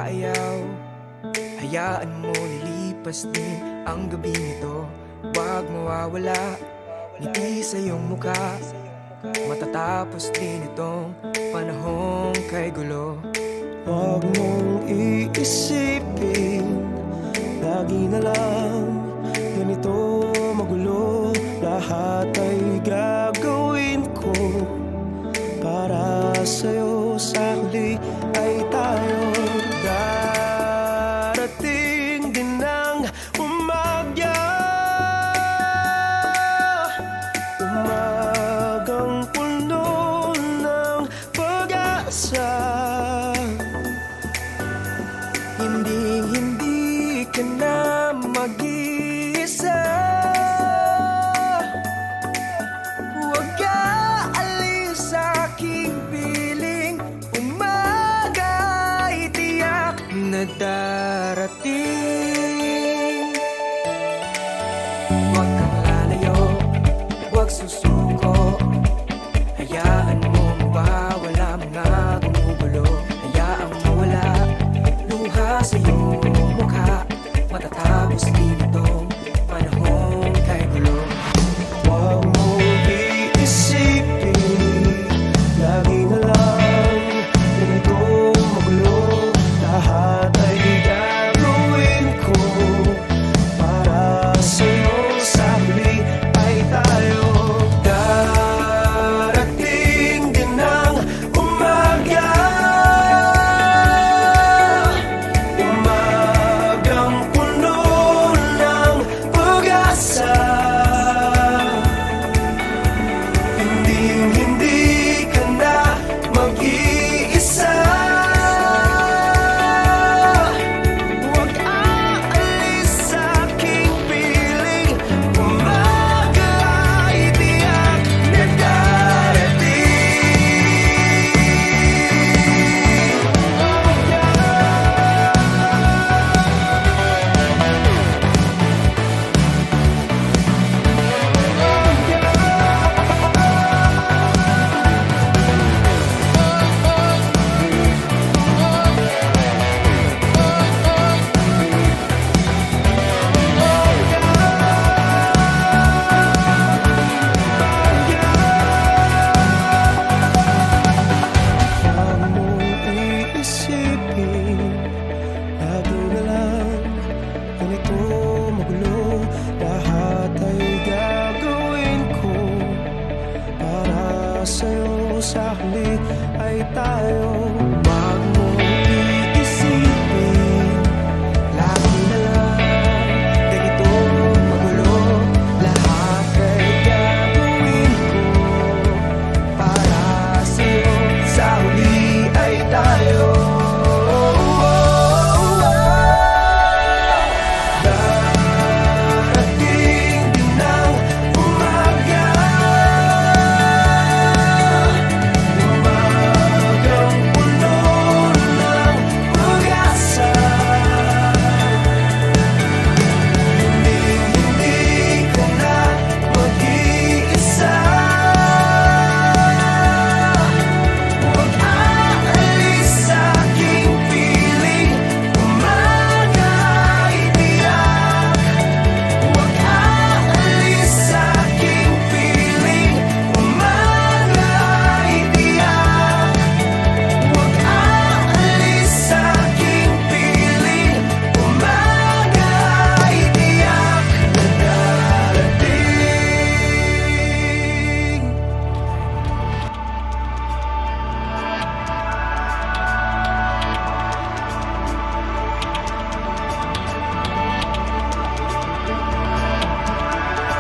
aayaw. Hayaan mo lilipas din ang gabing ito. Huwag mawawala ngiti sa iyong mukha. Matatapos din itong panahong kay gulo. Huwag mong iisipin, lagi na lang ganito magulo. Lahat ay gagawin ko para sa'yo, sa huli ay tayo. Darating din ang umaga, umagang puno ng pag-asa. Hindi ka na mag-iisa. Huwag ka alis sa aking piling. Umaga ay tiyak na darating. Huwag kang lalayo, huwag susuko. Hayaan mo mawawala mga gumugulo. Hayaang mawala luha sa iyong mukha. Matatapos din itong panahong kay gulo. Huwag mong iisipin, lagi na lang ganito magulo. Lahat ay gagawin ko para sa'yo, sa huli ay tayo. Darating din ang umaga, umagang puno ng pag-asa. Hindi ka na mag-iisa. Huwag aalis sa aking piling. Umaga ay tiyak na darating. Huwag mong iisipin, lagi na lang ganito magulo. Lahat ay gagawin ko para sa'yo, sa huli ay tayo.